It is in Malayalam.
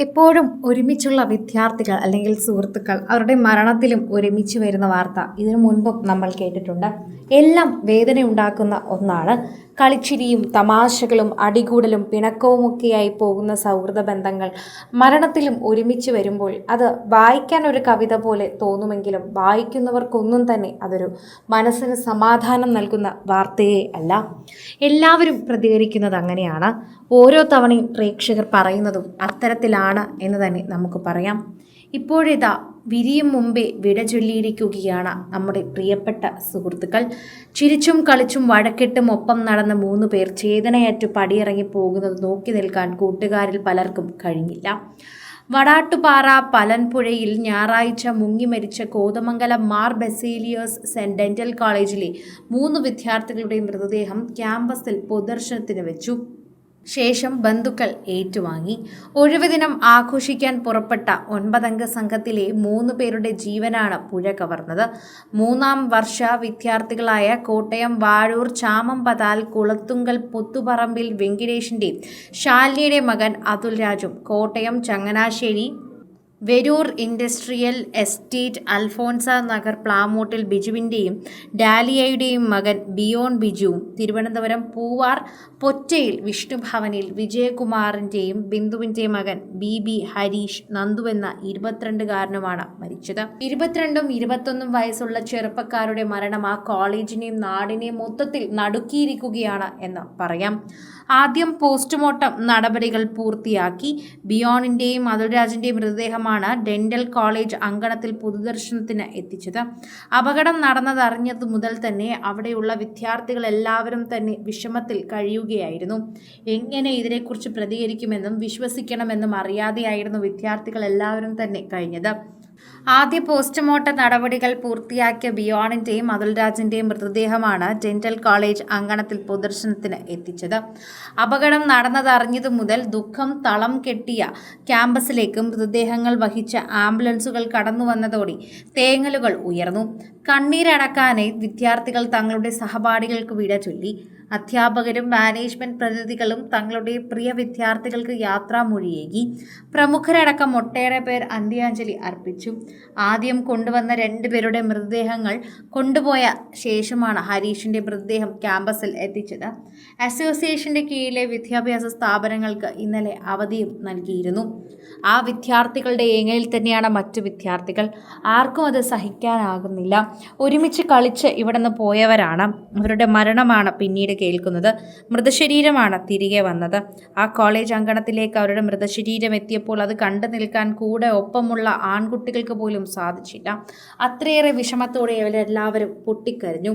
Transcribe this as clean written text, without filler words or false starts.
എപ്പോഴും ഒരുമിച്ചുള്ള വിദ്യാർത്ഥികൾ അല്ലെങ്കിൽ സുഹൃത്തുക്കൾ അവരുടെ മരണത്തിലും ഒരുമിച്ച് വരുന്ന വാർത്ത ഇതിനു മുൻപും നമ്മൾ കേട്ടിട്ടുണ്ട്. എല്ലാം വേദനയുണ്ടാക്കുന്ന ഒന്നാണ്. കളിച്ചിരിയും തമാശകളും അടികൂടലും പിണക്കവുമൊക്കെയായി പോകുന്ന സൗഹൃദ ബന്ധങ്ങൾ മരണത്തിലും ഒരുമിച്ച് വരുമ്പോൾ അത് വായിക്കാൻ ഒരു കവിത പോലെ തോന്നുമെങ്കിലും വായിക്കുന്നവർക്കൊന്നും തന്നെ അതൊരു മനസ്സിന് സമാധാനം നൽകുന്ന വാർത്തയേ അല്ല. എല്ലാവരും പ്രതികരിക്കുന്നത് അങ്ങനെയാണ്. ഓരോ തവണയും പ്രേക്ഷകർ പറയുന്നതും അത്തരത്തിലാണ് എന്ന് തന്നെ നമുക്ക് പറയാം. ഇപ്പോഴിതാ വിരിയും മുമ്പേ വിട ചൊല്ലിയിരിക്കുകയാണ് നമ്മുടെ പ്രിയപ്പെട്ട സുഹൃത്തുക്കൾ. ചിരിച്ചും കളിച്ചും വഴക്കിട്ടും ഒപ്പം നടന്ന 3 പേർ ചേതനയറ്റു പടിയിറങ്ങി പോകുന്നത് നോക്കി നിൽക്കാൻ കൂട്ടുകാരിൽ പലർക്കും കഴിഞ്ഞില്ല. വടാട്ടുപാറ പലൻപുഴയിൽ ഞായറാഴ്ച മുങ്ങി മരിച്ച കോതമംഗലം മാർ ബസേലിയോസ് ഡെന്റൽ കോളേജിലെ 3 വിദ്യാർത്ഥികളുടെ മൃതദേഹം ക്യാമ്പസിൽ പൊതുദർശനത്തിന് വെച്ചു. ശേഷം ബന്ധുക്കൾ ഏറ്റുവാങ്ങി. ഒഴിവ് ദിനം ആഘോഷിക്കാൻ പുറപ്പെട്ട 9 അംഗ സംഘത്തിലെ 3 പേരുടെ ജീവനാണ് പുഴ കവർന്നത്. 3ാം വർഷ വിദ്യാർത്ഥികളായ കോട്ടയം വാഴൂർ ചാമമ്പതാൽ കുളത്തുങ്കൽ പൊത്തുപറമ്പിൽ വെങ്കിടേഷിൻ്റെയും ശാലിനിയുടെ മകൻ അതുൽ രാജും, കോട്ടയം ചങ്ങനാശ്ശേരി വെരൂർ ഇൻഡസ്ട്രിയൽ എസ്റ്റേറ്റ് അൽഫോൻസ നഗർ പ്ലാമൂട്ടിൽ ബിജുവിൻ്റെയും ഡാലിയയുടെയും മകൻ ബിയോൺ ബിജുവും, തിരുവനന്തപുരം പൂവാർ പൊറ്റയിൽ വിഷ്ണുഭവനിൽ വിജയകുമാറിൻ്റെയും ബിന്ദുവിൻ്റെ മകൻ ബി ഹരീഷ് നന്ദു എന്ന 22-കാരനുമാണ് മരിച്ചത്. 22ഉം 21ഉം വയസ്സുള്ള ചെറുപ്പക്കാരുടെ മരണം ആ കോളേജിനെയും നാടിനെയും മൊത്തത്തിൽ നടുക്കിയിരിക്കുകയാണ് എന്ന് പറയാം. ആദ്യം പോസ്റ്റ്മോർട്ടം നടപടികൾ പൂർത്തിയാക്കി. ബിയോണിൻ്റെയും അതുൽരാജിൻ്റെയും മൃതദേഹമാണ് ഡെന്റൽ കോളേജ് അങ്കണത്തിൽ പൊതുദർശനത്തിന് എത്തിച്ചത്. അപകടം നടന്നതറിഞ്ഞതു മുതൽ തന്നെ അവിടെയുള്ള വിദ്യാർത്ഥികൾ എല്ലാവരും തന്നെ വിഷമത്തിൽ കഴിയുകയായിരുന്നു. എങ്ങനെ ഇതിനെക്കുറിച്ച് പ്രതികരിക്കുമെന്നും വിശ്വസിക്കണമെന്നും അറിയാതെയായിരുന്നു വിദ്യാർത്ഥികൾ എല്ലാവരും തന്നെ കഴിഞ്ഞത്. ആദ്യ പോസ്റ്റ്മോർട്ടം നടപടികൾ പൂർത്തിയാക്കിയ ബിയോണിൻ്റെയും അതുൽരാജിൻ്റെയും മൃതദേഹമാണ് ഡെന്റൽ കോളേജ് അങ്കണത്തിൽ പൊതുദർശനത്തിന് എത്തിച്ചത്. അപകടം നടന്നതറിഞ്ഞതു മുതൽ ദുഃഖം തളം കെട്ടിയ ക്യാമ്പസിലേക്ക് മൃതദേഹങ്ങൾ വഹിച്ച ആംബുലൻസുകൾ കടന്നു വന്നതോടെ തേങ്ങലുകൾ ഉയർന്നു. കണ്ണീരടക്കാനായി വിദ്യാർത്ഥികൾ തങ്ങളുടെ സഹപാഠികൾക്ക് വിട ചൊല്ലി. അധ്യാപകരും മാനേജ്മെന്റ് പ്രതിനിധികളും തങ്ങളുടെ പ്രിയ വിദ്യാർത്ഥികൾക്ക് യാത്രാമൊഴിയേകി. പ്രമുഖരടക്കം ഒട്ടേറെ പേർ അന്ത്യാഞ്ജലി അർപ്പിച്ചു. ആദ്യം കൊണ്ടുവന്ന 2 പേരുടെ മൃതദേഹങ്ങൾ കൊണ്ടുപോയ ശേഷമാണ് ഹരീഷിന്റെ മൃതദേഹം ക്യാമ്പസിൽ എത്തിച്ചത്. അസോസിയേഷന്റെ കീഴിലെ വിദ്യാഭ്യാസ സ്ഥാപനങ്ങൾക്ക് ഇന്നലെ അവധിയും നൽകിയിരുന്നു. ആ വിദ്യാർത്ഥികളുടെ ഏങ്ങലിൽ തന്നെയാണ് മറ്റു വിദ്യാർത്ഥികൾ. ആർക്കും അത് സഹിക്കാനാകുന്നില്ല. ഒരുമിച്ച് കളിച്ച് ഇവിടെ നിന്ന് പോയവരാണ്. അവരുടെ മരണമാണ് പിന്നീട് കേൾക്കുന്നത്. മൃതശരീരമാണ് തിരികെ വന്നത്. ആ കോളേജ് അങ്കണത്തിലേക്ക് അവരുടെ മൃതശരീരം എത്തിയപ്പോൾ അത് കണ്ടു നിൽക്കാൻ കൂടെ ഒപ്പമുള്ള ആൺകുട്ടികൾക്ക് പോലും സാധിച്ചില്ല. അത്രയേറെ വിഷമത്തോടെ അവരെല്ലാവരും പൊട്ടിക്കരഞ്ഞു.